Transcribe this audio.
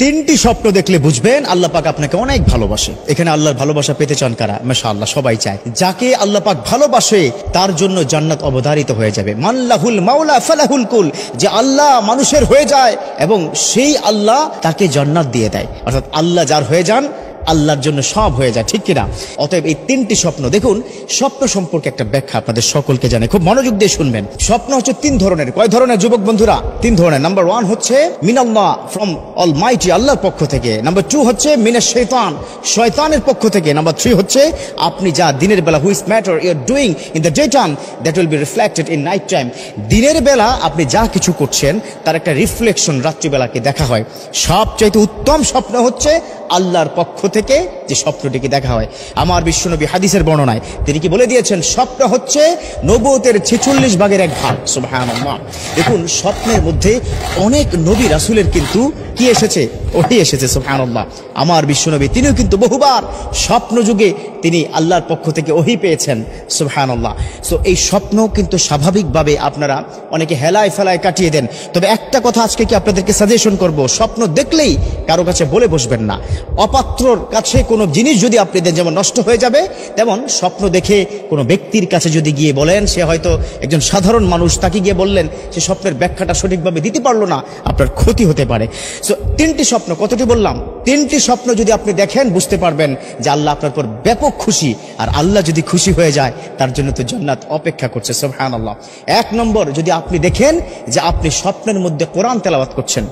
তিনটি স্বপ্ন দেখলে বুঝবেন আল্লাহ পাক আপনাকে অনেক ভালোবাসে। এখানে আল্লাহর ভালোবাসা পেতে চান কারা? মাশাআল্লাহ, সবাই চায়। যাকে আল্লাহ পাক ভালোবাসে তার জন্য জান্নাত অবধারিত হয়ে যাবে। মাল্লাহুল মাওলা ফালাহুল কুল, যে আল্লাহ মানুষের হয়ে যায় এবং সেই আল্লাহ তাকে জান্নাত দিয়ে দেয়। অর্থাৎ আল্লাহ যার হয়ে যান আল্লাহর জন্য সব হয়ে যায়, ঠিক কিনা? অতএব এই তিনটি স্বপ্ন দেখুন। স্বপ্ন সম্পর্কে একটা ব্যাখ্যা আপনাদের সকলকে জানে, খুব মনোযোগ দিয়ে শুনবেন। স্বপ্ন হচ্ছে তিন ধরনের। কয় ধরনের যুবক বন্ধুরা? তিন ধরনের। নাম্বার 1 হচ্ছে মিনাল্লাহ, ফ্রম অলমাইটি, আল্লাহর পক্ষ থেকে। নাম্বার 2 হচ্ছে মিনাশ শয়তান, শয়তানের পক্ষ থেকে। নাম্বার 3 হচ্ছে আপনি যা দিনের বেলা, which matter you are doing in the day time that will be reflected in night time. দিনের বেলা আপনি যা কিছু করছেন তার একটা রিফ্লেকশন রাত্রিবেলাকে দেখা হয়। সবচাইতে উত্তম স্বপ্ন হচ্ছে আল্লাহর পক্ষ থেকে যে স্বপ্নটিকে দেখা হয়। আমার বিশ্বনবী হাদিসের বর্ণনায় তিনি কি বলে দিয়েছেন? স্বপ্ন হচ্ছে নবুয়তের 46 ভাগের 1 ভাগ। সুবহানাল্লাহ। দেখুন, স্বপ্নের মধ্যে অনেক নবী রাসূলের কিন্তু কি এসেছে? ওহি এসেছে। সুবহানাল্লাহ। আমার বিশ্বনবী তিনিও কিন্তু বহুবার স্বপ্ন যুগে তিনি আল্লাহর পক্ষ থেকে ওহি পেয়েছেন। সুবহানাল্লাহ। সো এই স্বপ্ন কিন্তু স্বাভাবিকভাবে আপনারা অনেকে হেলায় ফেলায় কাটিয়ে দেন। তবে একটা কথা আজকে কি আপনাদেরকে সাজেশন করব, স্বপ্ন দেখলেই কারো কাছে বলে বসবেন না। অপাত্রর কাছে কোনো জিনিস যদি আপনি দেন, যেমন নষ্ট হয়ে যাবে, তেমন স্বপ্ন দেখে কোনো ব্যক্তির কাছে যদি গিয়ে বলেন, সে হয়তো একজন সাধারণ মানুষ, তাকে গিয়ে বললেন, সে স্বপ্নের ব্যাখ্যাটা সঠিকভাবে দিতে পারলো না, আপনার ক্ষতি হতে পারে। সো তিনটি স্বপ্ন, কতটি বললাম? তিনটি স্বপ্ন যদি আপনি দেখেন বুঝতে পারবেন যে আল্লাহ আপনার পর ব্যাপক খুশি। আর আল্লাহ যদি খুশি হয়ে যায় তার জন্য তো জান্নাত অপেক্ষা করছে। সুবহানাল্লাহ। 1 নম্বর, যদি আপনি দেখেন যে আপনি স্বপ্নের মধ্যে কোরআন তেলাওয়াত করছেন।